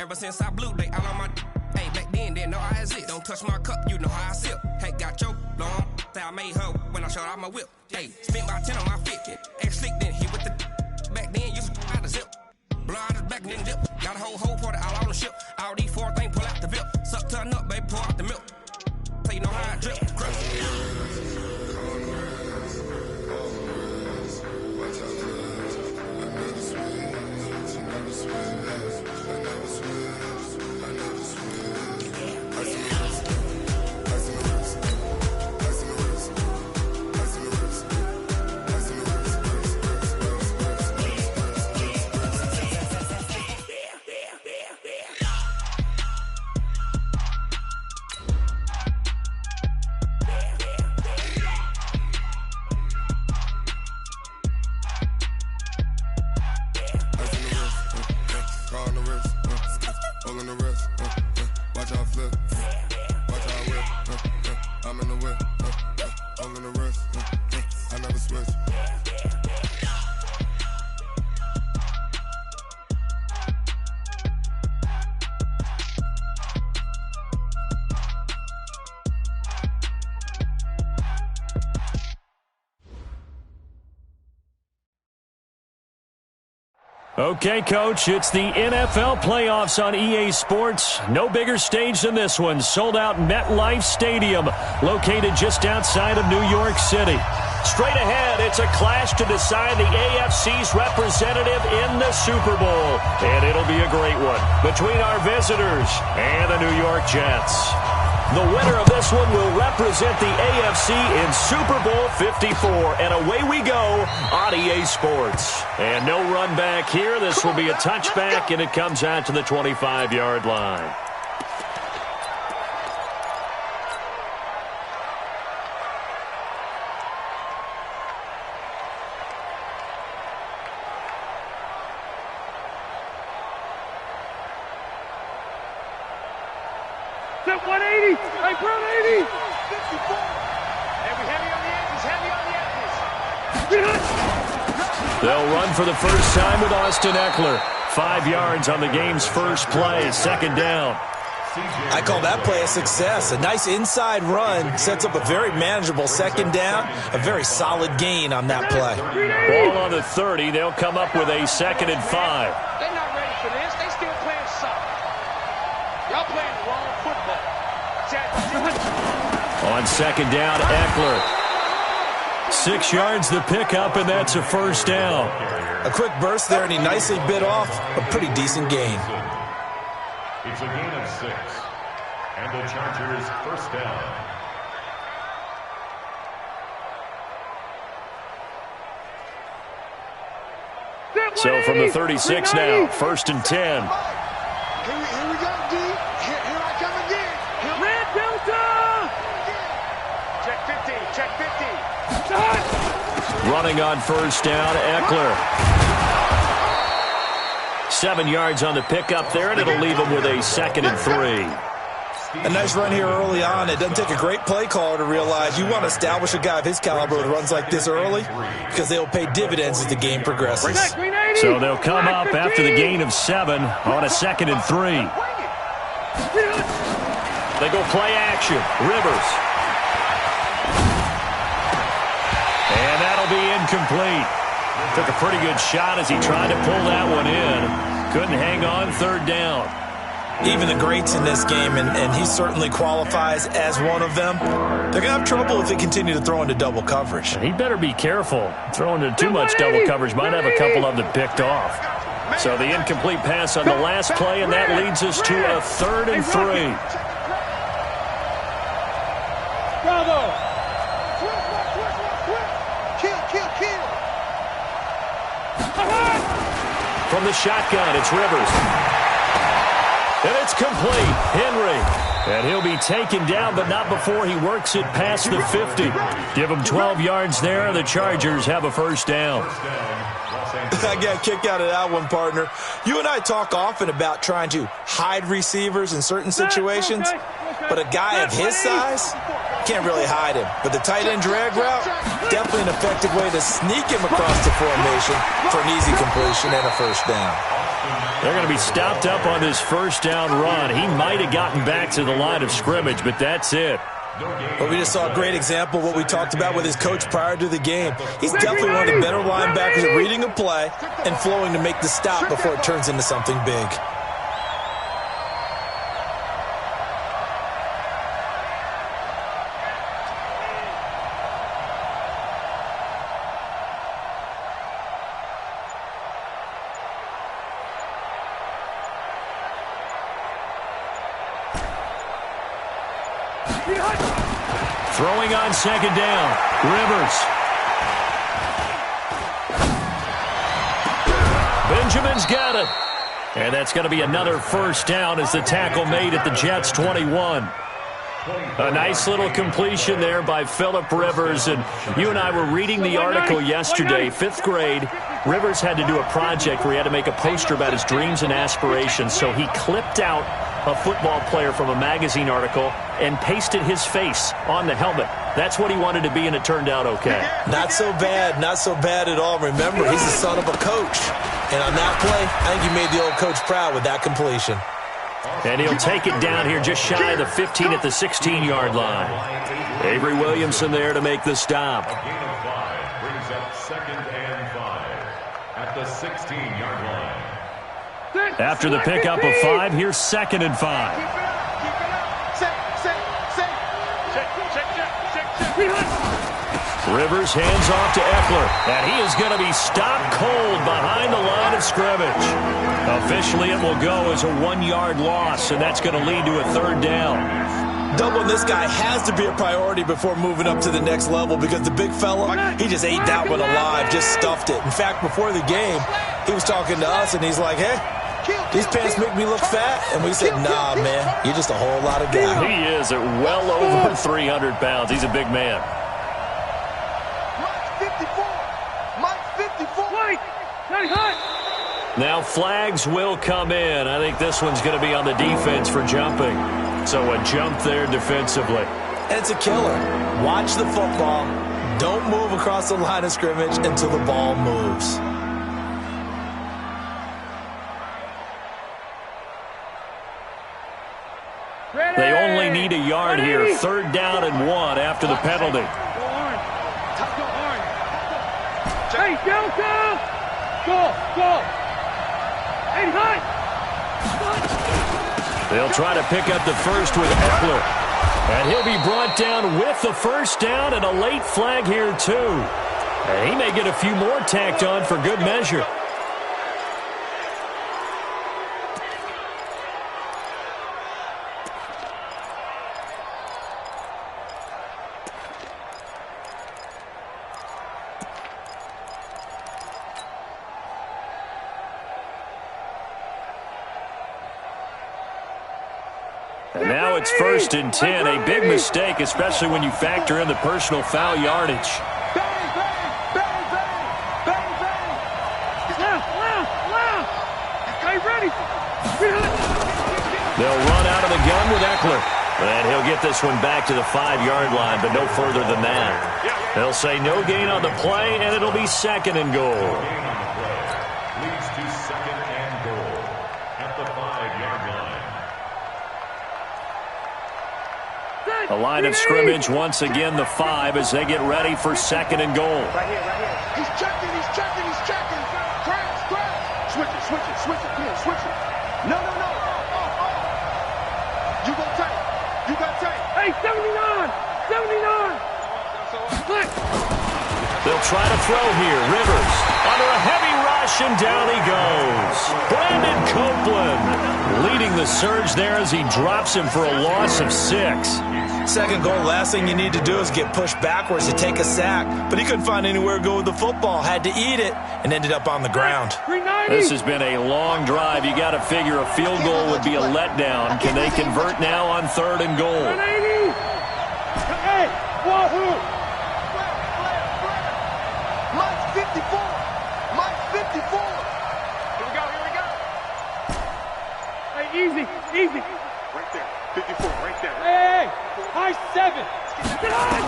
Ever since I blew, they all on my. Hey, back then, didn't know I exist. Don't touch my cup, you know how I sip. Hey, got your long. Say I made her when I showed out my whip. Hey, spent about 10 on my fit. Ex slick, then hit with the. Back then, used to out the zip. Blow out his back, then dip. Got a whole party all on the ship. All these 4 things, pull out the VIP. Suck, turn up, baby, pour out the milk. So you know how I drip. Okay, Coach, it's the NFL playoffs on EA Sports. No bigger stage than this one. Sold out MetLife Stadium, located just outside of New York City. Straight ahead, it's a clash to decide the AFC's representative in the Super Bowl. And it'll be a great one between our visitors and the New York Jets. The winner of this one will represent the AFC in Super Bowl 54. And away we go on EA Sports. And no run back here. This will be a touchback, and it comes out to the 25-yard line. Set 180. Hey, Brown 80. 54. And we heavy on the edges. Heavy on the edges. They'll run for the first time with Austin Eckler. 5 yards on the game's first play. Second down. I call that play a success. A nice inside run sets up a very manageable second down. A very solid gain on that play. Ball on the 30. They'll come up with a 2nd and 5. They're not ready for this. They still playing soft. Y'all playing wrong football. On second down, Eckler. 6 yards the pickup, and that's a first down. A quick burst there, and he nicely bit off a pretty decent gain. It's a gain of 6. And the Chargers first down. So from the 36 now, 1st and 10. Here we go, D. Here I come again. Red Delta. Check 50. Check 50. Running on first down, Eckler. 7 yards on the pickup there, and it'll leave him with a 2nd and 3. A nice run here early on. It doesn't take a great play caller to realize you want to establish a guy of his caliber who runs like this early because they will pay dividends as the game progresses. So they'll come up after the gain of 7 on a 2nd and 3. They go play action. Rivers. And that'll be incomplete. Took a pretty good shot as he tried to pull that one in. Couldn't hang on, 3rd down. Even the greats in this game, and he certainly qualifies as one of them, they're going to have trouble if they continue to throw into double coverage. He better be careful. Throwing into too much double coverage might have a couple of them picked off. So the incomplete pass on the last play, and that leads us to a 3rd and 3. Bravo. From the shotgun, it's Rivers. And it's complete. Henry. And he'll be taken down, but not before he works it past the 50. Give him 12 yards there. The Chargers have a first down. I got a kick out of that one, partner. You and I talk often about trying to hide receivers in certain situations, but a guy of his size can't really hide him. But the tight end drag route, definitely an effective way to sneak him across the formation for an easy completion and a first down. They're going to be stopped up on this first down run. He might have gotten back to the line of scrimmage, but that's it. But we just saw a great example of what we talked about with his coach prior to the game. He's definitely one of the better linebackers at reading a play and flowing to make the stop before it turns into something big. Throwing on second down, Rivers. Benjamin's got it. And that's going to be another first down as the tackle made at the Jets' 21. A nice little completion there by Phillip Rivers. And you and I were reading the article yesterday, 5th grade. Rivers had to do a project where he had to make a poster about his dreams and aspirations. So he clipped out a football player from a magazine article and pasted his face on the helmet. That's what he wanted to be, and it turned out okay. Not so bad. Not so bad at all. Remember, he's the son of a coach. And on that play, I think he made the old coach proud with that completion. And he'll take it down here just shy of the 15 at the 16-yard line. Avery Williamson there to make the stop. A gain of 5 brings up 2nd and 5 at the 16-yard line. After the pickup of 5, here's 2nd and 5. Rivers hands off to Eckler, and he is going to be stopped cold behind the line of scrimmage. Officially, it will go as a 1-yard loss, and that's going to lead to a 3rd down. Doubling this guy has to be a priority before moving up to the next level because the big fella, he just ate that one alive, just stuffed it. In fact, before the game, he was talking to us, and he's like, hey, these pants make me look fat. And we said, nah, man, you're just a whole lot of guy. He is at well over 300 pounds. He's a big man. Now flags will come in. I think this one's going to be on the defense for jumping. So a jump there defensively. And it's a killer. Watch the football. Don't move across the line of scrimmage until the ball moves. They only need a yard here. 3rd down and 1 after the penalty. Hey, go! Hey, high! They'll try to pick up the first with Eckler. And he'll be brought down with the first down and a late flag here, too. And he may get a few more tacked on for good measure. And now it's 1st and 10, a big mistake, especially when you factor in the personal foul yardage. They'll run out of the gun with Eckler. And he'll get this one back to the 5-yard line, but no further than that. They'll say no gain on the play, and it'll be 2nd and goal. Leads to 2nd and goal at the 5-yard line. The line of scrimmage once again the 5 as they get ready for 2nd and goal. Right here. He's checking. Crash. Switch it. Come on, switch it. No. You got tape. Hey, 79. Split. They'll try to throw here. Rivers under a heavy rush, and down he goes. Brandon Copeland leading the surge there as he drops him for a loss of 6. 2nd goal, last thing you need to do is get pushed backwards to take a sack. But he couldn't find anywhere to go with the football. Had to eat it and ended up on the ground. This has been a long drive. You got to figure a field goal would be a letdown. Can they convert now on 3rd and goal? 180. Hey, wahoo! Mike's 54. Here we go. Hey, easy. Right there. 54, right there. Hey, high 7. Get on!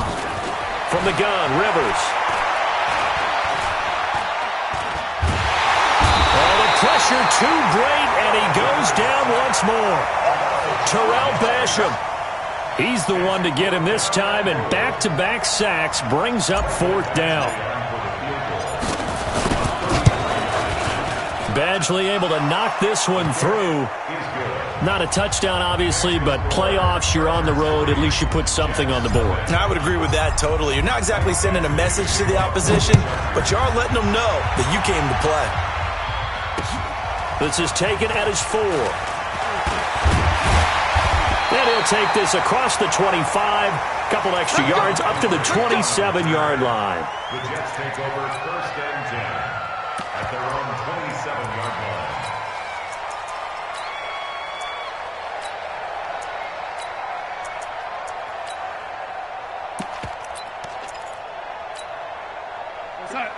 From the gun, Rivers. Oh, the pressure too great, and he goes down once more. Terrell Basham. He's the one to get him this time, and back-to-back sacks brings up 4th down. Badgley able to knock this one through. Not a touchdown, obviously, but playoffs, you're on the road. At least you put something on the board. I would agree with that totally. You're not exactly sending a message to the opposition, but you are letting them know that you came to play. This is taken at his 4. And he'll take this across the 25. Couple extra yards up to the 27-yard line. The Jets take over 1st and 10 at their own 27-yard line.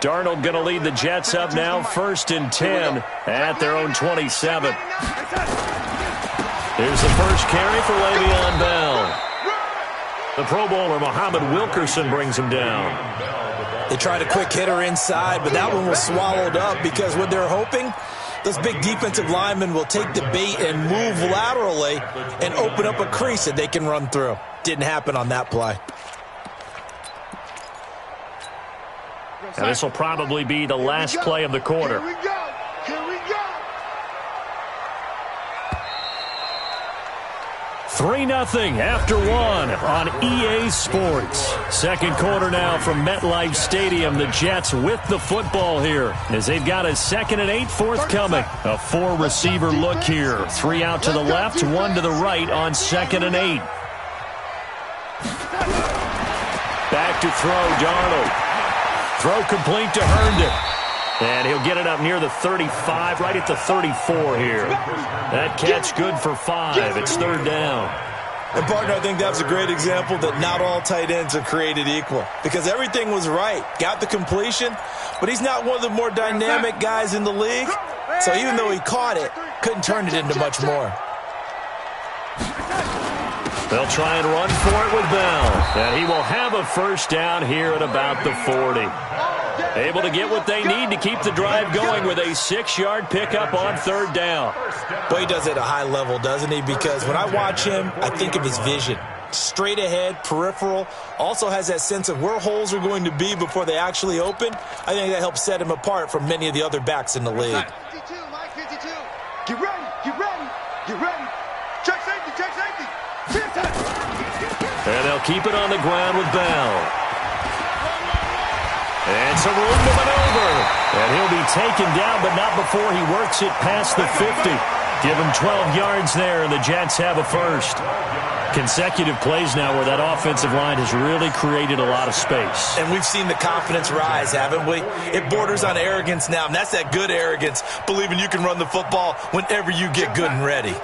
Darnold going to lead the Jets up now, 1st and 10 at their own 27. Here's the first carry for Le'Veon Bell. The Pro Bowler, Muhammad Wilkerson, brings him down. They tried a quick hitter inside, but that one was swallowed up because what they're hoping, those big defensive linemen will take the bait and move laterally and open up a crease that they can run through. Didn't happen on that play. And this will probably be the last play of the quarter. Here we go. Here we go. 3-0 after 1 on EA Sports. Second quarter now from MetLife Stadium. The Jets with the football here as they've got a 2nd and 8 forthcoming. A 4-receiver look here. 3 out to the left, 1 to the right on 2nd and 8. Back to throw, Darnold. Throw complete to Herndon. And he'll get it up near the 35, right at the 34 here. That catch good for 5. It's 3rd down. And, partner, I think that's a great example that not all tight ends are created equal. Because everything was right. Got the completion, but he's not one of the more dynamic guys in the league. So even though he caught it, couldn't turn it into much more. They'll try and run for it with Bell. And he will have a 1st down here at about the 40. Able to get what they need to keep the drive going with a 6-yard pickup on 3rd down. Well, he does it at a high level, doesn't he? Because when I watch him, I think of his vision. Straight ahead, peripheral. Also has that sense of where holes are going to be before they actually open. I think that helps set him apart from many of the other backs in the league. 52, Mike 52. Get ready, get ready, get ready. Check safety, check safety. And they'll keep it on the ground with Bell. And some room to maneuver. And he'll be taken down, but not before he works it past the 50. Give him 12 yards there, and the Jets have a 1st. Consecutive plays now where that offensive line has really created a lot of space. And we've seen the confidence rise, haven't we? It borders on arrogance now, and that's that good arrogance, believing you can run the football whenever you get good and ready.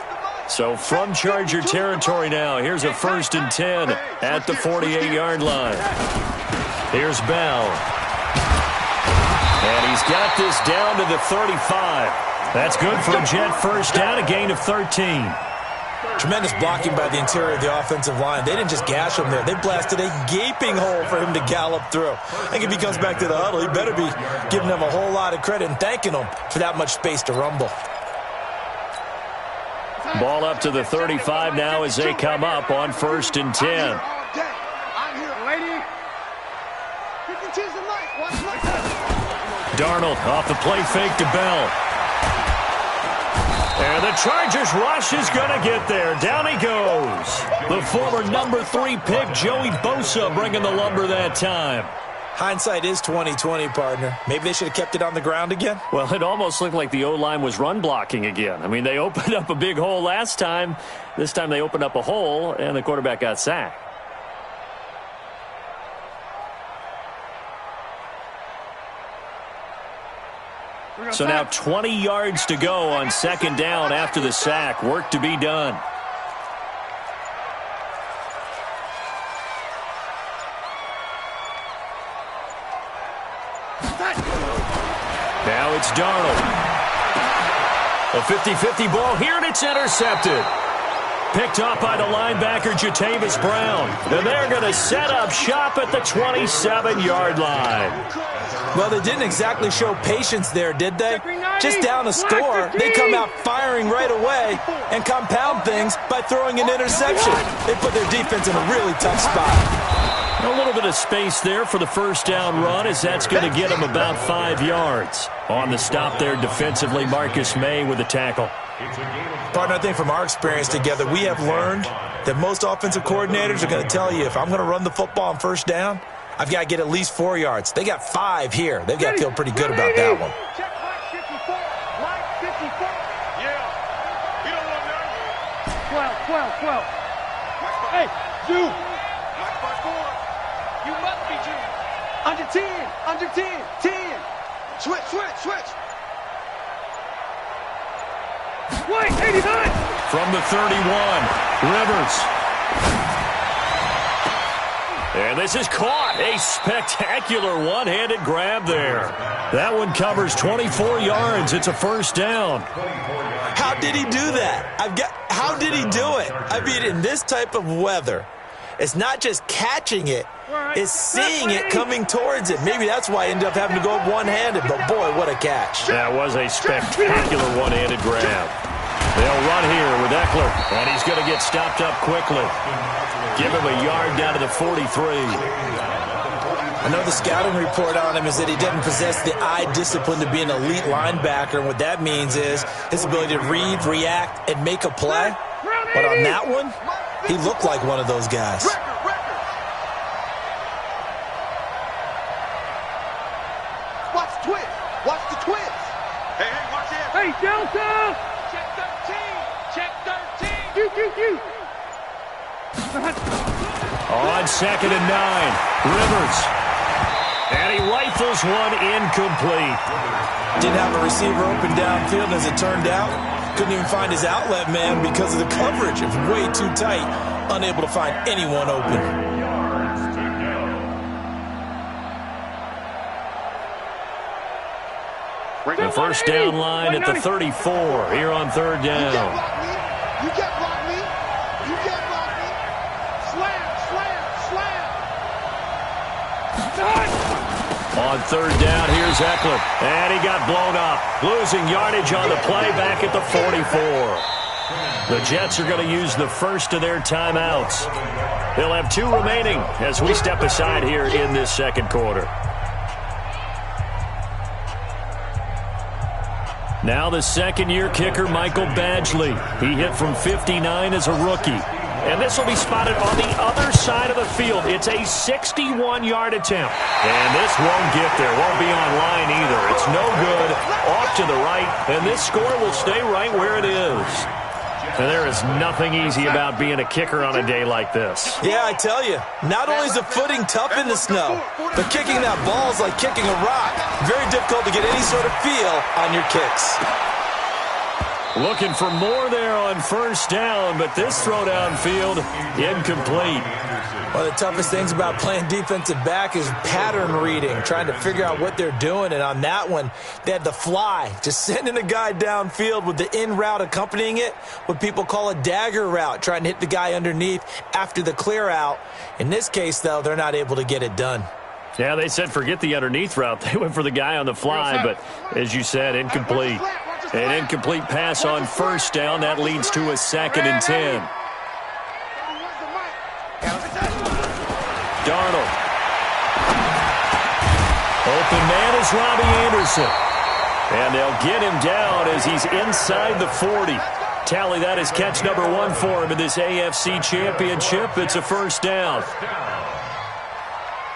So from Charger territory now, here's a 1st and 10 at the 48-yard line. Here's Bell. And he's got this down to the 35. That's good for a Jet 1st down, a gain of 13. Tremendous blocking by the interior of the offensive line. They didn't just gash him there. They blasted a gaping hole for him to gallop through. I think if he comes back to the huddle, he better be giving them a whole lot of credit and thanking them for that much space to rumble. Ball up to the 35 now as they come up on 1st and 10. I'm here, lady. You can choose the night. Watch Darnold off the play fake to Bell. And the Chargers rush is going to get there. Down he goes. The former number 3 pick, Joey Bosa, bringing the lumber that time. Hindsight is 20/20, partner. Maybe they should have kept it on the ground again. Well, it almost looked like the O-line was run blocking again. I mean, they opened up a big hole last time. This time they opened up a hole, and the quarterback got sacked. So now 20 yards to go on 2nd down after the sack. Work to be done. Now it's Darnold. A 50-50 ball here, and it's intercepted. picked off by the linebacker, Jatavis Brown. And they're going to set up shop at the 27-yard line. Well, they didn't exactly show patience there, did they? Just down a score, they come out firing right away and compound things by throwing an interception. They put their defense in a really tough spot. A little bit of space there for the first down run, as that's going to get them about 5 yards. On the stop there defensively, Marcus May with the tackle. Partner, I think from our experience together, we have learned that most offensive coordinators are going to tell you, if I'm going to run the football on first down, I've got to get at least 4 yards. They got 5 here. They've got to feel pretty good about that one. Check line 54. Line 54. Yeah. You don't want none. 12. Hey, Zoo. Watch my board. You must be Zoo. Under 10. 10. Switch. Wait, 89. From the 31, Rivers. And this is caught. A spectacular one-handed grab there. That one covers 24 yards. It's a first down. How did he do that? How did he do it? I mean, in this type of weather, it's not just catching it, it's seeing it coming towards it. Maybe that's why he ended up having to go up one-handed, but boy, what a catch. That was a spectacular one-handed grab. They'll run here with Eckler, and he's going to get stopped up quickly. Give him a yard down to the 43. I know the scouting report on him is that he doesn't possess the eye discipline to be an elite linebacker, and what that means is his ability to read, react, and make a play. But on that one, he looked like one of those guys. Watch the twist. Hey, watch it. Hey, Delta. Check 13. You. On 2nd and 9, Rivers. And he rifles one incomplete. Didn't have a receiver open downfield, as it turned out. Couldn't even find his outlet man because of the coverage. It was way too tight. Unable to find anyone open. The first down line at the 34 here on 3rd down. You can't block me. Slam. On 3rd down, here's Eckler. And he got blown up. Losing yardage on the play back at the 44. The Jets are going to use the first of their timeouts. They'll have 2 remaining as we step aside here in this second quarter. Now the second-year kicker, Michael Badgley. He hit from 59 as a rookie. And this will be spotted on the other side of the field. It's a 61-yard attempt. And this won't get there. Won't be on line either. It's no good. Off to the right. And this score will stay right where it is. And there is nothing easy about being a kicker on a day like this. Yeah, I tell you, not only is the footing tough in the snow, but kicking that ball is like kicking a rock. Very difficult to get any sort of feel on your kicks. Looking for more there on first down, but this throw downfield, incomplete. One of the toughest things about playing defensive back is pattern reading, trying to figure out what they're doing. And on that one, they had the fly, just sending a guy downfield with the in route accompanying it, what people call a dagger route, trying to hit the guy underneath after the clear out. In this case, though, they're not able to get it done. Yeah, they said forget the underneath route. They went for the guy on the fly, but as you said, incomplete. An incomplete pass on first down. That leads to a 2nd and 10. Darnold. Open man is Robbie Anderson. And they'll get him down as he's inside the 40. Tally that as catch number 1 for him in this AFC Championship. It's a first down.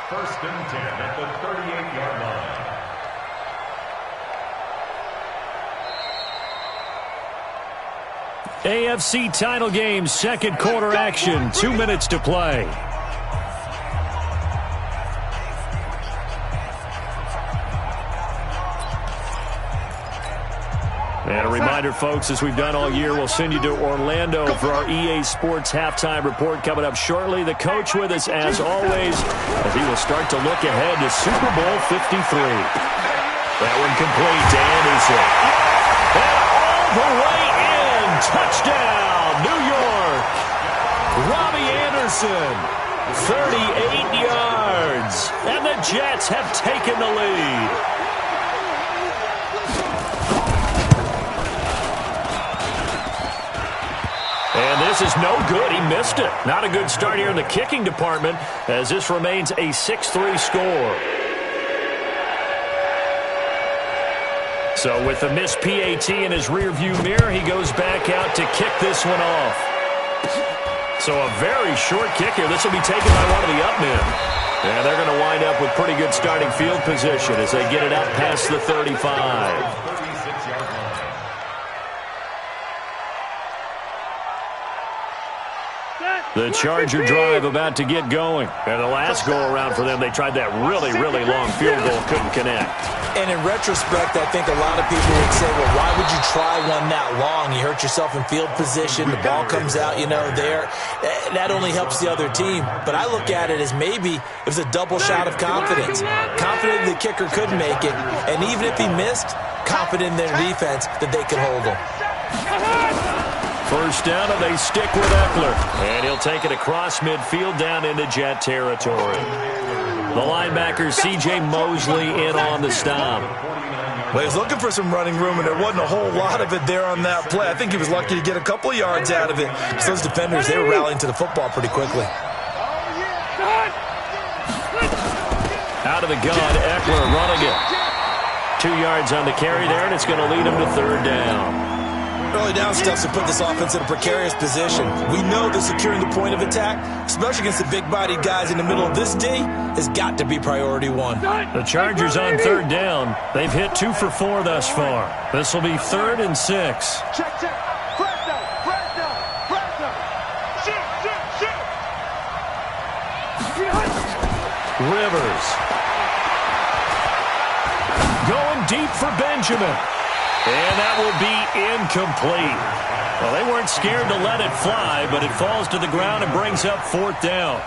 1st and 10 at the 38-yard line. AFC title game, second quarter action, 2 minutes to play. And a reminder, folks, as we've done all year, we'll send you to Orlando for our EA Sports halftime report coming up shortly. The coach with us, as always, as he will start to look ahead to Super Bowl 53. That one complete to Anderson. And all the way in. Touchdown, New York. Ferguson. 38 yards. And the Jets have taken the lead. And this is no good. He missed it. Not a good start here in the kicking department as this remains a 6-3 score. So with the missed PAT in his rearview mirror, he goes back out to kick this one off. So a very short kick here. This will be taken by one of the up men. And they're going to wind up with pretty good starting field position as they get it out past the 35. The Charger drive about to get going. And the last go-around for them, they tried that really, really long field goal, couldn't connect. And in retrospect, I think a lot of people would say, well, why would you try one that long? You hurt yourself in field position. The ball comes out, there. That only helps the other team. But I look at it as maybe it was a double shot of confidence. Confident the kicker could make it. And even if he missed, confident in their defense that they could hold him. First down, and they stick with Eckler. And he'll take it across midfield down into Jet territory. The linebacker, C.J. Mosley, in on the stop. Well, he was looking for some running room, and there wasn't a whole lot of it there on that play. I think he was lucky to get a couple of yards out of it. Because those defenders, they were rallying to the football pretty quickly. Out of the gun, Eckler running it. 2 yards on the carry there, and it's going to lead him to third down. Early down steps to put this offense in a precarious position. We know that securing the point of attack, especially against the big-bodied guys in the middle of this D, has got to be priority one. The Chargers on third down. They've hit 2 for 4 thus far. This will be 3rd and 6. Check. Press down. Shoot. Rivers. Going deep for Benjamin. And that will be incomplete. Well, they weren't scared to let it fly, but it falls to the ground and brings up 4th down.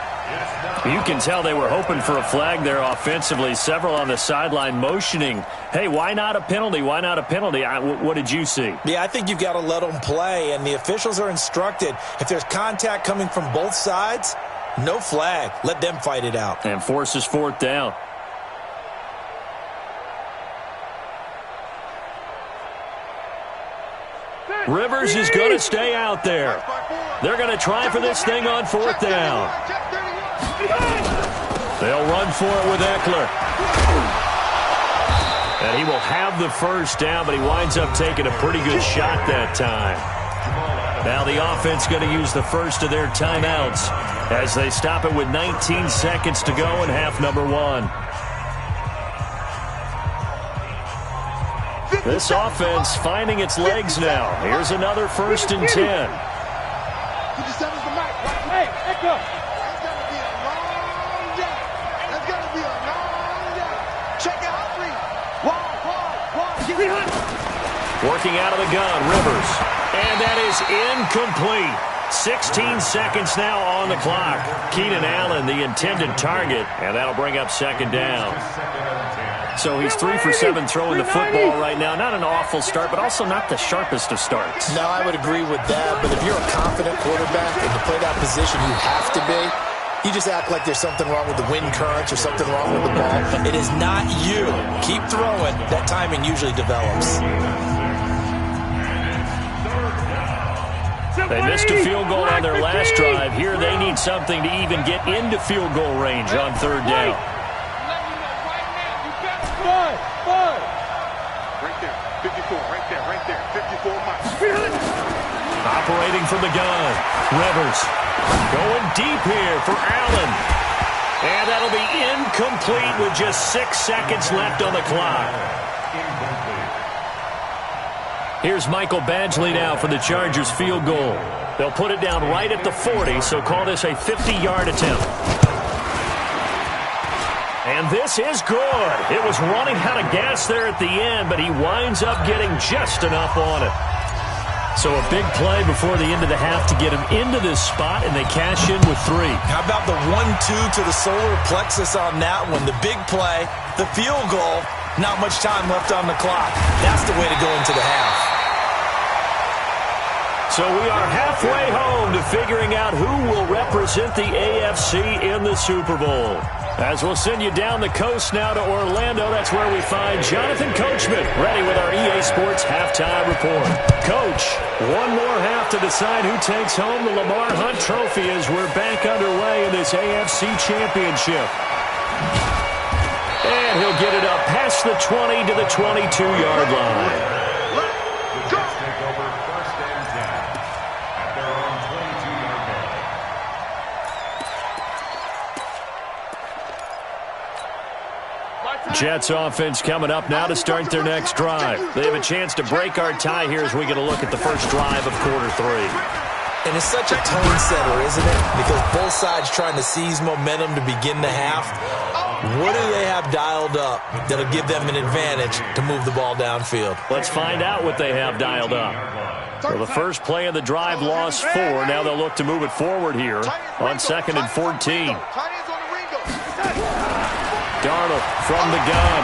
You can tell they were hoping for a flag there offensively. Several on the sideline motioning, hey, why not a penalty? Why not a penalty? What did you see? Yeah, I think you've got to let them play, and the officials are instructed. If there's contact coming from both sides, no flag. Let them fight it out. And forces 4th down. Rivers is going to stay out there. They're going to try for this thing on 4th down. They'll run for it with Eckler. And he will have the first down, but he winds up taking a pretty good shot that time. Now the offense going to use the first of their timeouts as they stop it with 19 seconds to go in half number 1. This offense finding its legs now. Here's another 1st and 10. Hey, Echo. It's going to be a long day. It's going to be a long day. Check out 3. Wide. Working out of the gun, Rivers. And that is incomplete. 16 seconds now on the clock. Keenan Allen, the intended target, and that'll bring up 2nd down. So he's 3 for 7 throwing the football right now. Not an awful start, but also not the sharpest of starts. No, I would agree with that. But if you're a confident quarterback and to play that position, you have to be. You just act like there's something wrong with the wind currents or something wrong with the ball. It is not you. Keep throwing. That timing usually develops. They missed a field goal on their last drive. Here they need something to even get into field goal range on 3rd down. Right there. 54. Right there. 54 miles. Operating from the gun. Rivers going deep here for Allen. And that'll be incomplete with just 6 seconds left on the clock. Here's Michael Badgley now for the Chargers field goal. They'll put it down right at the 40, so call this a 50-yard attempt. And this is good. It was running out of gas there at the end, but he winds up getting just enough on it. So a big play before the end of the half to get him into this spot, and they cash in with 3. How about the 1-2 to the solar plexus on that one? The big play, the field goal, not much time left on the clock. That's the way to go into the half. So we are halfway home to figuring out who will represent the AFC in the Super Bowl. As we'll send you down the coast now to Orlando, that's where we find Jonathan Coachman, ready with our EA Sports Halftime Report. Coach, one more half to decide who takes home the Lamar Hunt Trophy as we're back underway in this AFC Championship. And he'll get it up past the 20 to the 22-yard line. Jets offense coming up now to start their next drive. They have a chance to break our tie here as we get a look at the first drive of quarter 3. And it's such a tone setter, isn't it? Because both sides trying to seize momentum to begin the half. What do they have dialed up that'll give them an advantage to move the ball downfield? Let's find out what they have dialed up. Well, the first play of the drive lost 4. Now they'll look to move it forward here on 2nd and 14. Darnold from the gun.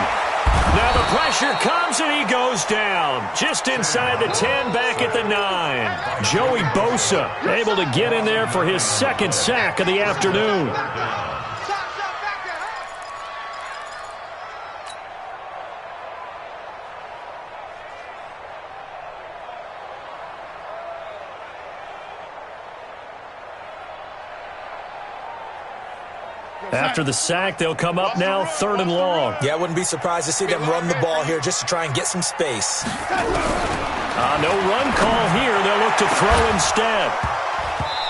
Now the pressure comes and he goes down. Just inside the 10, back at the 9. Joey Bosa able to get in there for his second sack of the afternoon. After the sack, they'll come up now 3rd and long. Yeah, I wouldn't be surprised to see them run the ball here just to try and get some space. No run call here. They'll look to throw instead.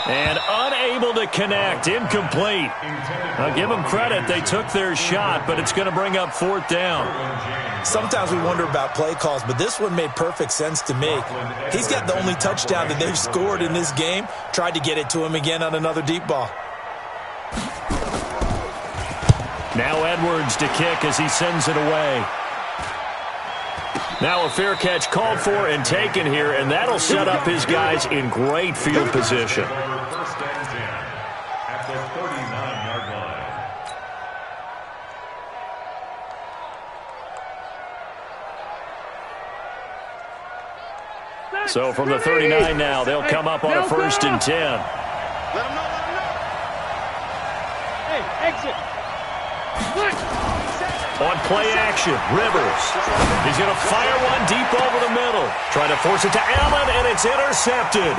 And unable to connect. Incomplete. I'll give them credit. They took their shot, but it's going to bring up 4th down. Sometimes we wonder about play calls, but this one made perfect sense to me. He's got the only touchdown that they've scored in this game. Tried to get it to him again on another deep ball. Now Edwards to kick as he sends it away. Now a fair catch called for and taken here, and that'll set up his guys in great field position. First and 10 at the 39-yard line. So from the 39 now, they'll come up on a 1st and 10. Let him know. Hey, exit. On play action, Rivers. He's going to fire one deep over the middle. Trying to force it to Allen, and it's intercepted.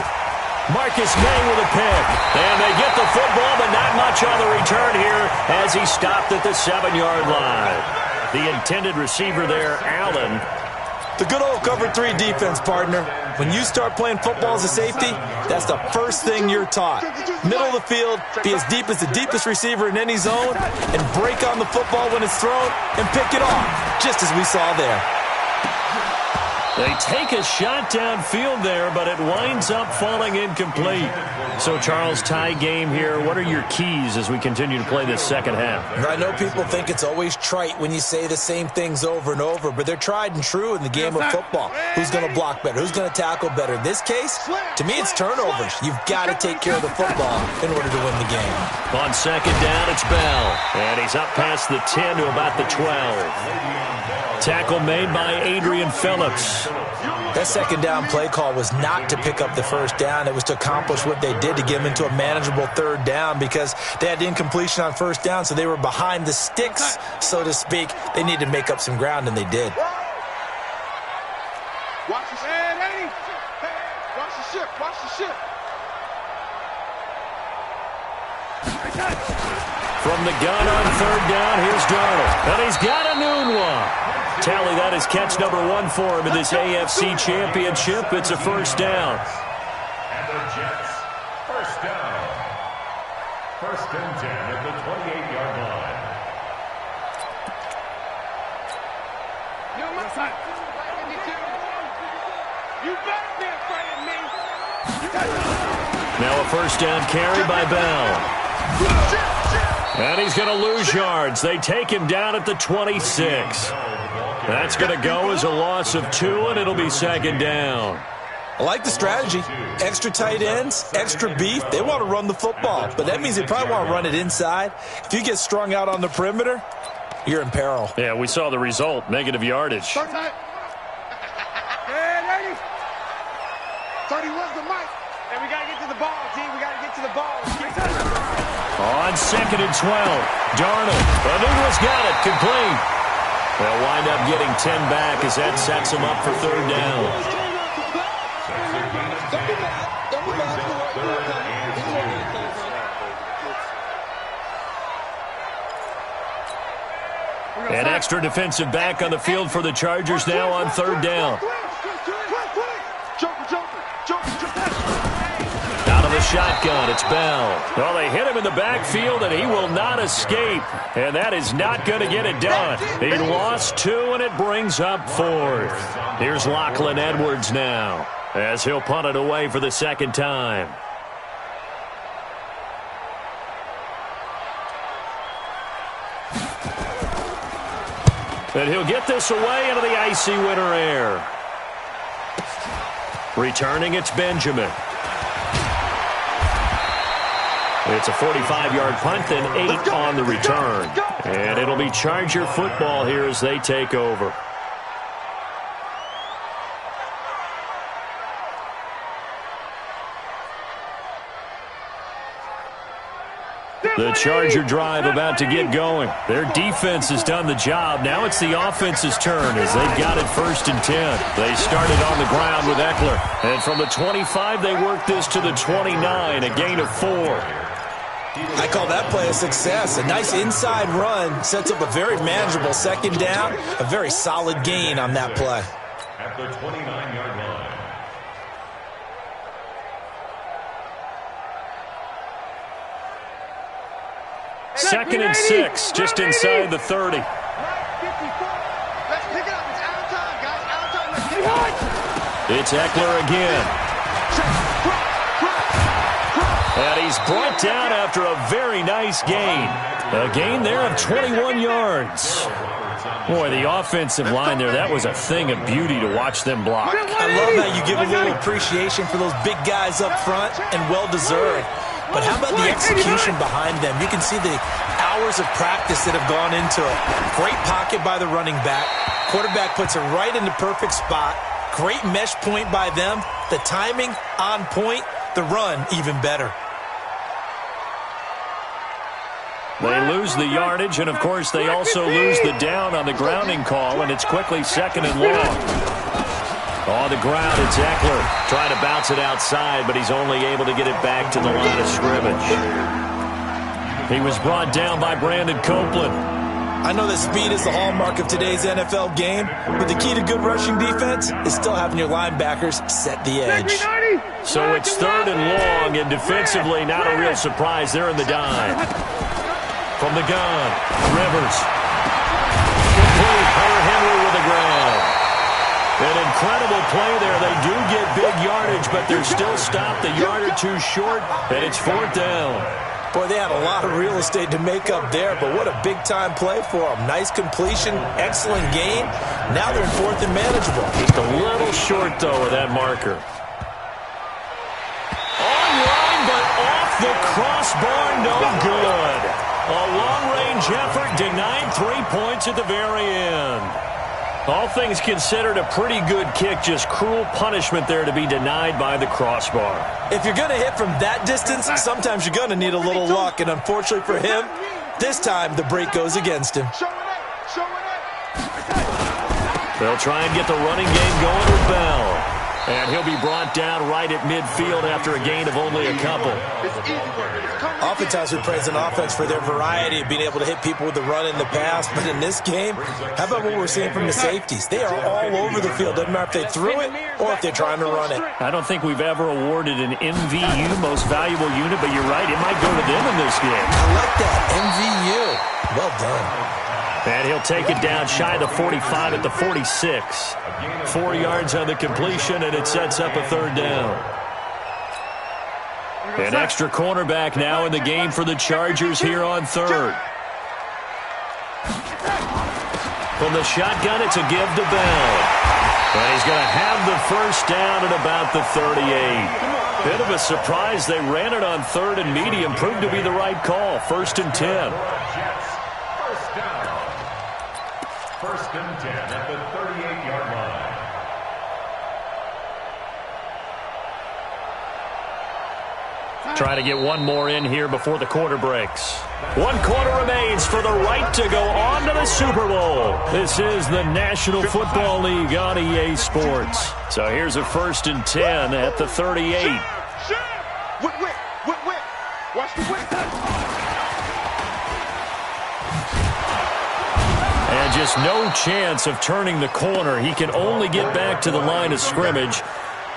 Marcus May with a pick. And they get the football, but not much on the return here as he stopped at the 7-yard line. The intended receiver there, Allen. The good old cover 3 defense, partner. When you start playing football as a safety, that's the first thing you're taught. Middle of the field, be as deep as the deepest receiver in any zone, and break on the football when it's thrown and pick it off, just as we saw there. They take a shot downfield there, but it winds up falling incomplete. So, Charles, tie game here. What are your keys as we continue to play this second half? I know people think it's always trite when you say the same things over and over, but they're tried and true in the game of football. Who's going to block better? Who's going to tackle better? In this case, to me, it's turnovers. You've got to take care of the football in order to win the game. On 2nd down, it's Bell. And he's up past the 10 to about the 12. Tackle made by Adrian Phillips. That 2nd down play call was not to pick up the 1st down. It was to accomplish what they did to get them into a manageable 3rd down because they had incompletion on 1st down, so they were behind the sticks, so to speak. They needed to make up some ground, and they did. Watch the ship. Watch the ship. Watch the ship. From the gun on 3rd down, here's Darnold. And he's got a noon one. Tally, that is catch number 1 for him in this AFC Championship. It's a 1st down. And the Jets, 1st down. 1st and 10 at the 28-yard line. You're my son. You better be afraid of me. Now a 1st down carry by Bell. And he's going to lose yards. They take him down at the 26. That's going to go as a loss of 2, and it'll be 2nd down. I like the strategy. Extra tight ends, extra beef. They want to run the football, but that means they probably want to run it inside. If you get strung out on the perimeter, you're in peril. Yeah, we saw the result, negative yardage. 31's the mic. And we got to get to the ball, G. We got On 2nd and 12, Darnold. Anubis got it, complete. They'll wind up getting 10 back as that sets them up for 3rd down. An extra defensive back on the field for the Chargers now on 3rd down. Out of the shotgun, it's Bell. Well, they hit him in the backfield, and he will not escape. And that is not going to get it done. He lost 2, and it brings up 4th. Here's Lachlan Edwards now, as he'll punt it away for the 2nd time. And he'll get this away into the icy winter air. Returning, it's Benjamin. It's a 45-yard punt and 8 on the return. And it'll be Charger football here as they take over. The Charger drive about to get going. Their defense has done the job. Now it's the offense's turn as they've got it 1st and 10. They started on the ground with Eckler. And from the 25, they worked this to the 29, a gain of 4. I call that play a success. A nice inside run sets up a very manageable 2nd down. A very solid gain on that play. At the 29-yard line. Second and 6, just inside the 30. Let's pick it up. It's out of time, guys. Out of time. Let's pick it up. It's Eckler again. And he's brought down after a very nice gain. A gain there of 21 yards. Boy, the offensive line there, that was a thing of beauty to watch them block. I love how you give a little appreciation for those big guys up front, and well-deserved. But how about the execution behind them? You can see the hours of practice that have gone into it. Great pocket by the running back. Quarterback puts it right in the perfect spot. Great mesh point by them. The timing on point. The run even better. They lose the yardage, and, of course, they also lose the down on the grounding call, and it's quickly 2nd and long. On the ground, it's Eckler. Trying to bounce it outside, but he's only able to get it back to the line of scrimmage. He was brought down by Brandon Copeland. I know that speed is the hallmark of today's NFL game, but the key to good rushing defense is still having your linebackers set the edge. So it's 3rd and long, and defensively not a real surprise. They're in the dime. From the gun, Rivers. Complete. Hunter Henry with the ground. An incredible play there. They do get big yardage, but they're still stopped a yard or 2 short, and it's 4th down. Boy, they had a lot of real estate to make up there, but what a big-time play for them. Nice completion, excellent gain. Now they're in 4th and manageable. Just a little short, though, of that marker. Online, but off the crossbar, no good. A long-range effort denied 3 points at the very end. All things considered, a pretty good kick, just cruel punishment there to be denied by the crossbar. If you're going to hit from that distance, sometimes you're going to need a little luck, and unfortunately for him, this time the break goes against him. They'll try and get the running game going with Bell. And he'll be brought down right at midfield after a gain of only a couple. Oftentimes we praise an offense for their variety of being able to hit people with the run in the past. But in this game, how about what we're seeing from the safeties? They are all over the field. Doesn't matter if they threw it or if they're trying to run it. I don't think we've ever awarded an MVU, most valuable unit, but you're right, it might go to them in this game. I like that, MVU. Well done. And he'll take it down shy of the 45 at the 46. 4 yards on the completion, and it sets up a 3rd down. An extra cornerback now in the game for the Chargers here on 3rd. From the shotgun, it's a give to Bell. And he's going to have the 1st down at about the 38. Bit of a surprise. They ran it on 3rd and medium. Proved to be the right call. 1st and 10. First and 10 at the 38-yard line. Trying to get one more in here before the quarter breaks. 1 quarter remains for the right to go on to the Super Bowl. This is the National Football League on EA Sports. So here's a 1st and 10 at the 38. Watch the whip. And just no chance of turning the corner. He can only get back to the line of scrimmage.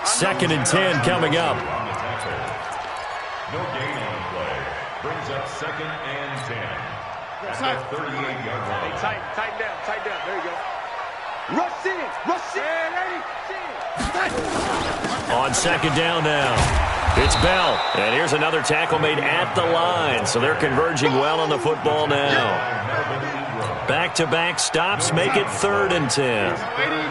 2nd and 10 coming up. No gain on the play. Brings up 2nd and 10. At the 38-yard line. Hey, tighten down. There you go. Rush in. On 2nd down now. It's Bell. And here's another tackle made at the line. So they're converging well on the football now. Back-to-back stops make it 3rd and 10.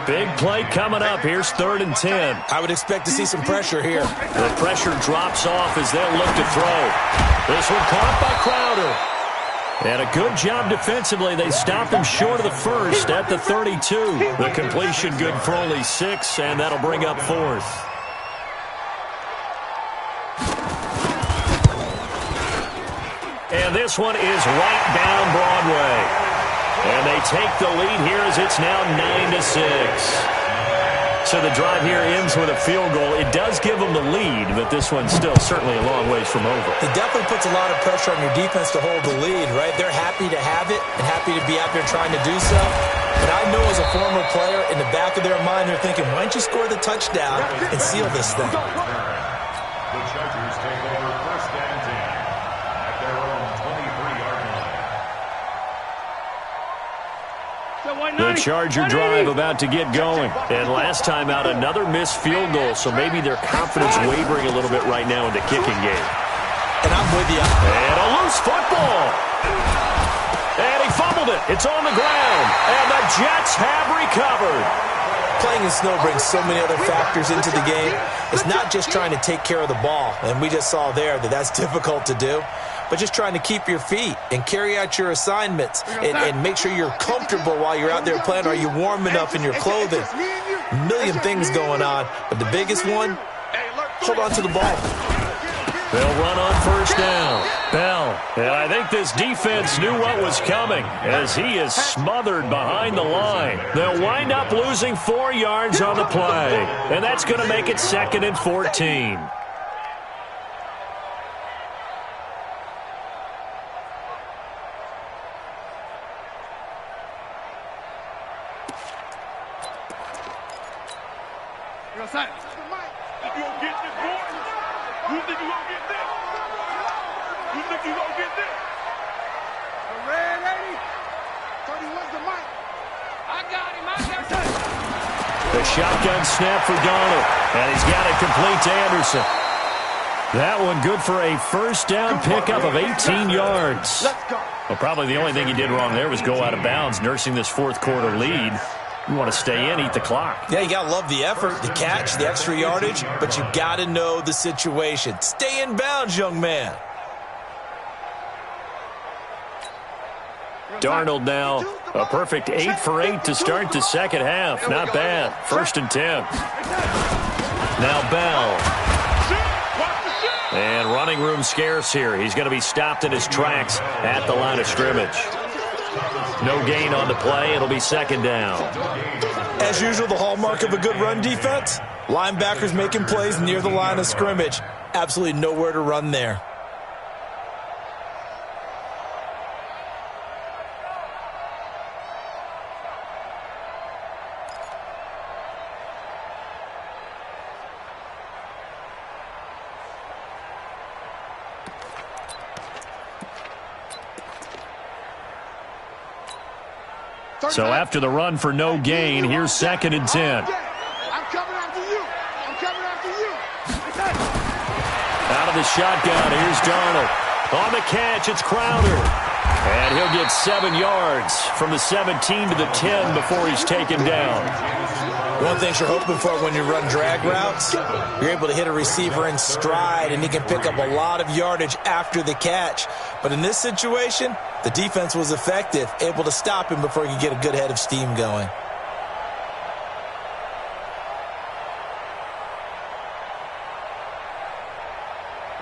Big play coming up. Here's 3rd and 10. I would expect to see some pressure here. The pressure drops off as they'll look to throw. This one caught by Crowder. And a good job defensively. They stopped him short of the 1st at the 32. The completion good for only 6, and that'll bring up 4th. And this one is right down Broadway. And they take the lead here as it's now 9-6. So the drive here ends with a field goal. It does give them the lead, but this one's still certainly a long ways from over. It definitely puts a lot of pressure on your defense to hold the lead, right? They're happy to have it and happy to be out there trying to do so. But I know as a former player, in the back of their mind, they're thinking, why don't you score the touchdown and seal this thing? The Chargers take over 1st and 10 at their own 23-yard line. The Charger drive about to get going. And last time out, another missed field goal, so maybe their confidence wavering a little bit right now in the kicking game. And I'm with you. And a loose football. And he fumbled it. It's on the ground. And the Jets have recovered. Playing in snow brings so many other factors into the game. It's not just trying to take care of the ball, and we just saw there that that's difficult to do, but just trying to keep your feet and carry out your assignments and make sure you're comfortable while you're out there playing. Are you warm enough in your clothing? A million things going on, but the biggest one, hold on to the ball. They'll run on 1st down. Bell. And I think this defense knew what was coming as he is smothered behind the line. They'll wind up losing 4 yards on the play. And that's going to make it 2nd and 14. You gonna get this, boy? You think you gonna get this? You think you gonna get this? The red 80. 31's the mic. I got him. The shotgun snap for Darnold. And he's got it complete to Anderson. That one good for a 1st down pickup of 18 yards. Well, probably the only thing he did wrong there was go out of bounds, nursing this 4th quarter lead. You want to stay in, eat the clock. Yeah, you got to love the effort, the catch, the extra yardage, but you got to know the situation. Stay in bounds, young man. Darnold now, a perfect 8 for 8 to start the 2nd half. Not bad. 1st and 10. Now Bell. And running room scarce here. He's going to be stopped in his tracks at the line of scrimmage. No gain on the play. It'll be 2nd down. As usual, the hallmark of a good run defense, linebackers making plays near the line of scrimmage. Absolutely nowhere to run there. So after the run for no gain, here's 2nd and 10. I'm coming after you. I'm coming after you. Out of the shotgun, here's Darnold. On the catch, it's Crowder. And he'll get 7 yards from the 17 to the 10 before he's taken down. One thing you're hoping for when you run drag routes, you're able to hit a receiver in stride, and he can pick up a lot of yardage after the catch. But in this situation, the defense was effective, able to stop him before he could get a good head of steam going.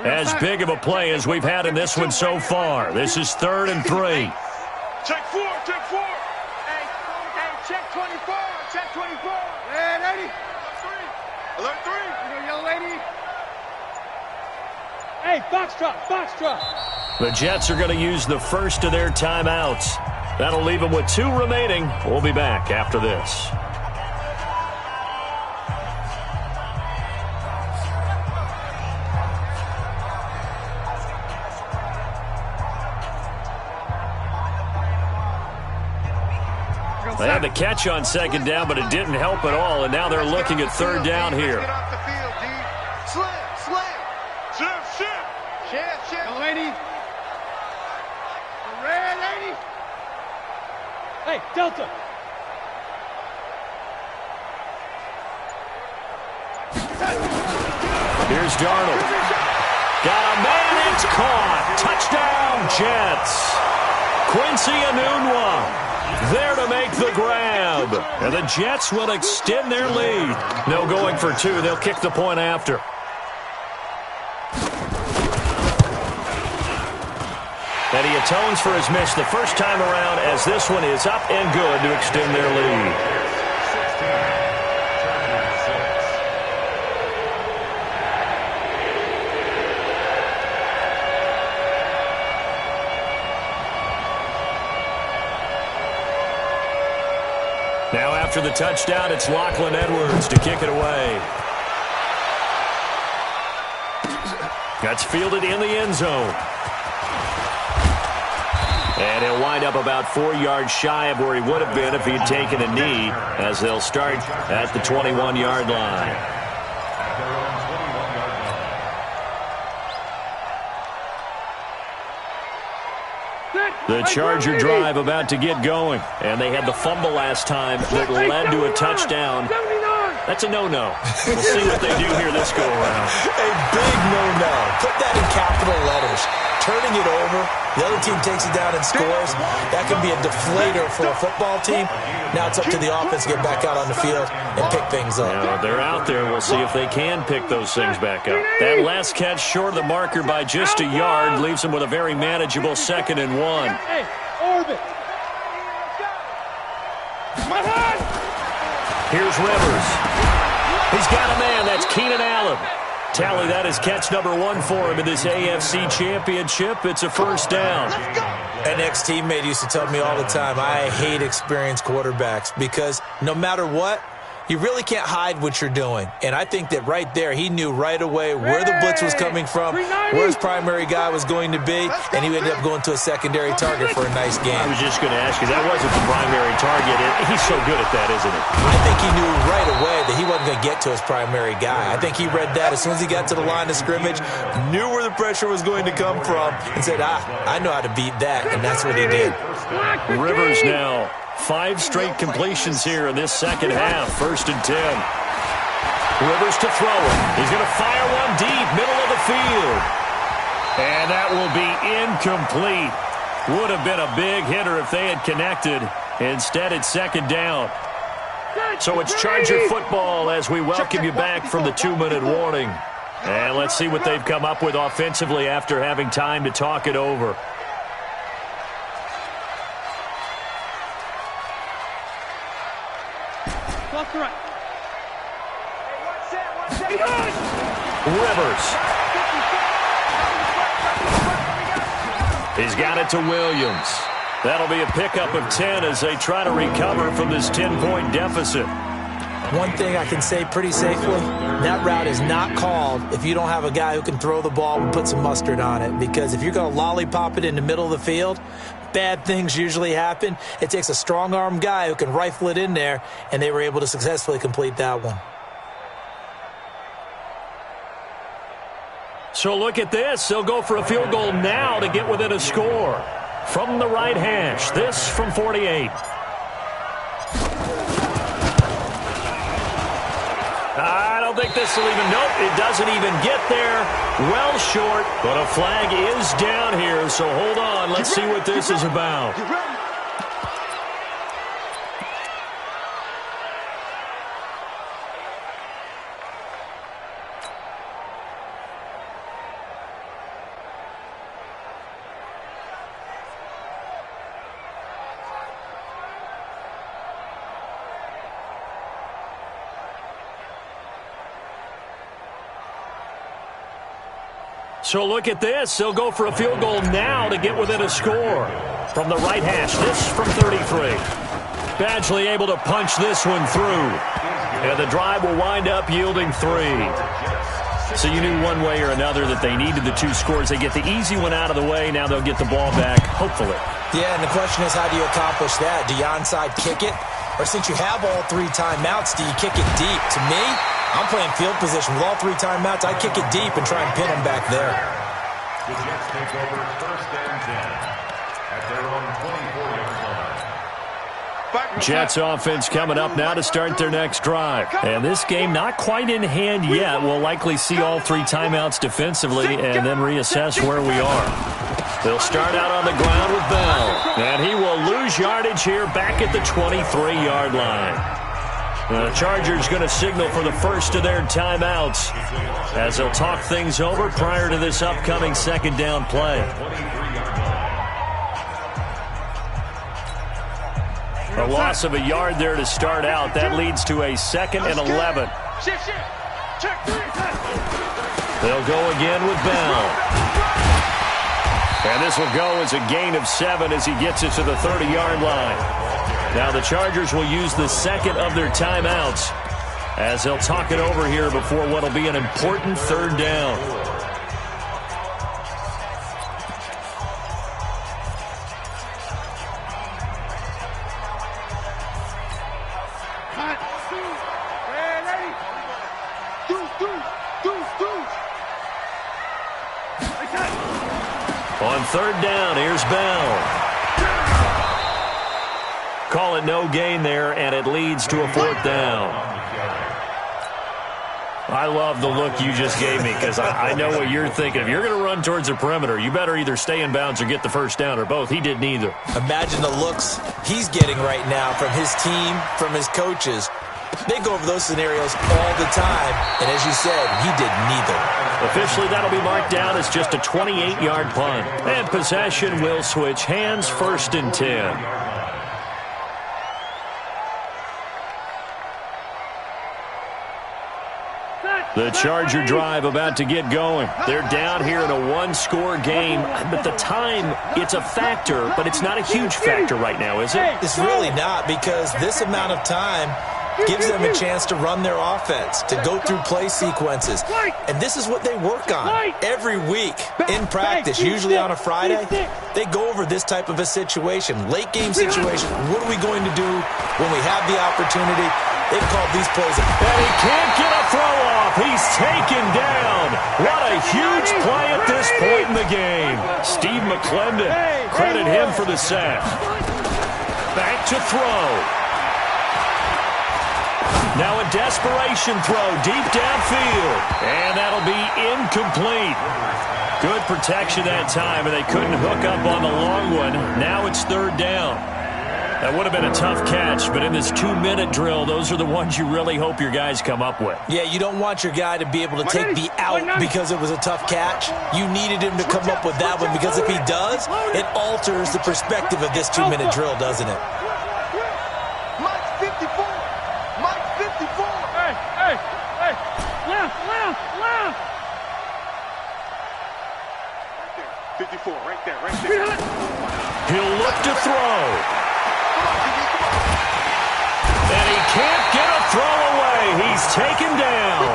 as big of a play as we've had in this one so far. This is 3rd and 3. Check 4, check 4. Hey, check 24, check 24. Red 80. Alert 3. You know, young lady. Hey, foxtrot. The Jets are going to use the first of their timeouts. That'll leave them with 2 remaining. We'll be back after this. They had the catch on 2nd down, but it didn't help at all, and now they're looking at 3rd down here. Shift. Young lady. Red lady. Hey, Delta. Here's Darnold. Got a man, it's caught. Touchdown, Jets. Quincy Enunwa there to make the grab. And the Jets will extend their lead. No going for 2. They'll kick the point after. And he atones for his miss the first time around as this one is up and good to extend their lead. Now after the touchdown, it's Lachlan Edwards to kick it away. That's fielded in the end zone. And he'll wind up about 4 yards shy of where he would have been if he'd taken a knee, as they'll start at the 21-yard line. The Charger drive about to get going, and they had the fumble last time that led to a touchdown. That's a no-no. We'll see what they do here this go-around. A big no-no. Put that in capital letters. Turning it over, the other team takes it down and scores. That can be a deflator for a football team. Now it's up to the offense to get back out on the field and pick things up. Now, they're out there. We'll see if they can pick those things back up. That last catch short of the marker by just a yard leaves them with a very manageable 2nd and 1. Hey, orbit. Here's Rivers. He's got a man. That's Keenan Allen. Tally, that is catch number 1 for him in this AFC Championship. It's a first down. An ex-teammate used to tell me all the time, I hate experienced quarterbacks because no matter what, you really can't hide what you're doing. And I think that right there, he knew right away where the blitz was coming from, where his primary guy was going to be, and he ended up going to a secondary target for a nice game. I was just going to ask you, that wasn't the primary target. He's so good at that, isn't he? I think he knew right away that he wasn't going to get to his primary guy. I think he read that as soon as he got to the line of scrimmage, knew where the pressure was going to come from, and said, I know how to beat that, and that's what he did. Rivers now. 5 straight completions here in this second half. 1st and 10. Rivers to throw it. He's going to fire one deep, middle of the field. And that will be incomplete. Would have been a big hitter if they had connected. Instead, it's 2nd down. So it's Charger football as we welcome you back from the 2-minute warning. And let's see what they've come up with offensively after having time to talk it over. Left to right. Rivers. He's got it to Williams. That'll be a pickup of 10 as they try to recover from this 10-point deficit. One thing I can say pretty safely, that route is not called if you don't have a guy who can throw the ball and put some mustard on it. Because if you're going to lollipop it in the middle of the field, bad things usually happen. It takes a strong-arm guy who can rifle it in there, and they were able to successfully complete that one. So look at this. They'll go for a field goal now to get within a score. From the right hash, this from 48. I don't think this will even, nope, it doesn't even get there. Well short, but a flag is down here, so hold on. Let's see what this is about. So look at this. They'll go for a field goal now to get within a score. From the right hash, this from 33. Badgley able to punch this one through. And the drive will wind up yielding 3. So you knew one way or another that they needed the 2 scores. They get the easy one out of the way. Now they'll get the ball back, hopefully. Yeah, and the question is, how do you accomplish that? Do you onside kick it? Or since you have all 3 timeouts, do you kick it deep? To me, I'm playing field position. With all 3 timeouts, I kick it deep and try and pin them back there. The Jets take over 1st and 10 at their own 24-yard line. Jets offense coming up now to start their next drive. And this game not quite in hand yet. We'll likely see all 3 timeouts defensively and then reassess where we are. They'll start out on the ground with Bell. And he will lose yardage here back at the 23-yard line. The Chargers going to signal for the first of their timeouts as they'll talk things over prior to this upcoming 2nd down play. A loss of a yard there to start out. That leads to a 2nd and 11. They'll go again with Bell. And this will go as a gain of 7 as he gets it to the 30-yard line. Now the Chargers will use the 2nd of their timeouts as they'll talk it over here before what will be an important 3rd down. On 3rd down, here's Bell. Call it no gain there, and it leads to a 4th down. I love the look you just gave me because I know what you're thinking. If you're going to run towards the perimeter, you better either stay in bounds or get the 1st down, or both. He did neither. Imagine the looks he's getting right now from his team, from his coaches. They go over those scenarios all the time, and as you said, he did neither. Officially, that'll be marked down as just a 28-yard punt. And possession will switch hands, 1st and 10. The Charger drive about to get going. They're down here in a 1-score game, but the time, it's a factor, but it's not a huge factor right now, is it? It's really not, because this amount of time gives them a chance to run their offense, to go through play sequences. And this is what they work on every week in practice, usually on a Friday. They go over this type of a situation, late game situation. What are we going to do when we have the opportunity? They've called these plays. And he can't get a throw off. He's taken down. What a huge play at this point in the game. Steve McClendon, credit him for the sack. Back to throw. Now a desperation throw deep downfield. And that'll be incomplete. Good protection that time, and they couldn't hook up on the long one. Now it's 3rd down. That would have been a tough catch, but in this 2-minute drill, those are the ones you really hope your guys come up with. Yeah, you don't want your guy to be able to take the out because it was a tough catch. You needed him to come up with that one, because if he does, it alters the perspective of this 2-minute drill, doesn't it? Mike 54. Mike 54. Hey. Left. 54, right there. He'll look to throw. And he can't get a throw away. He's taken down.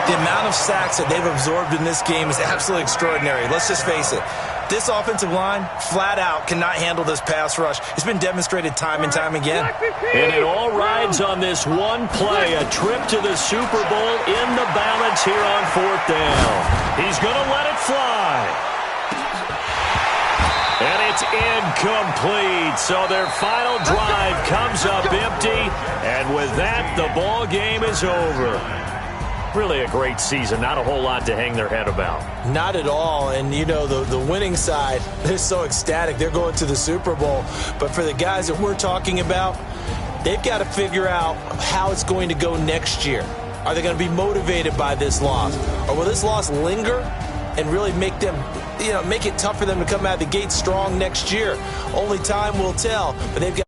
The amount of sacks that they've absorbed in this game is absolutely extraordinary. Let's just face it. This offensive line, flat out, cannot handle this pass rush. It's been demonstrated time and time again. And it all rides on this one play, a trip to the Super Bowl in the balance here on 4th down. He's going to let it fly. And it's incomplete. So their final drive comes up empty. And with that, the ball game is over. Really a great season. Not a whole lot to hang their head about. Not at all. And, you know, the winning side, they're so ecstatic. They're going to the Super Bowl. But for the guys that we're talking about, they've got to figure out how it's going to go next year. Are they going to be motivated by this loss? Or will this loss linger and really make them, make it tough for them to come out of the gate strong next year? Only time will tell. But they've got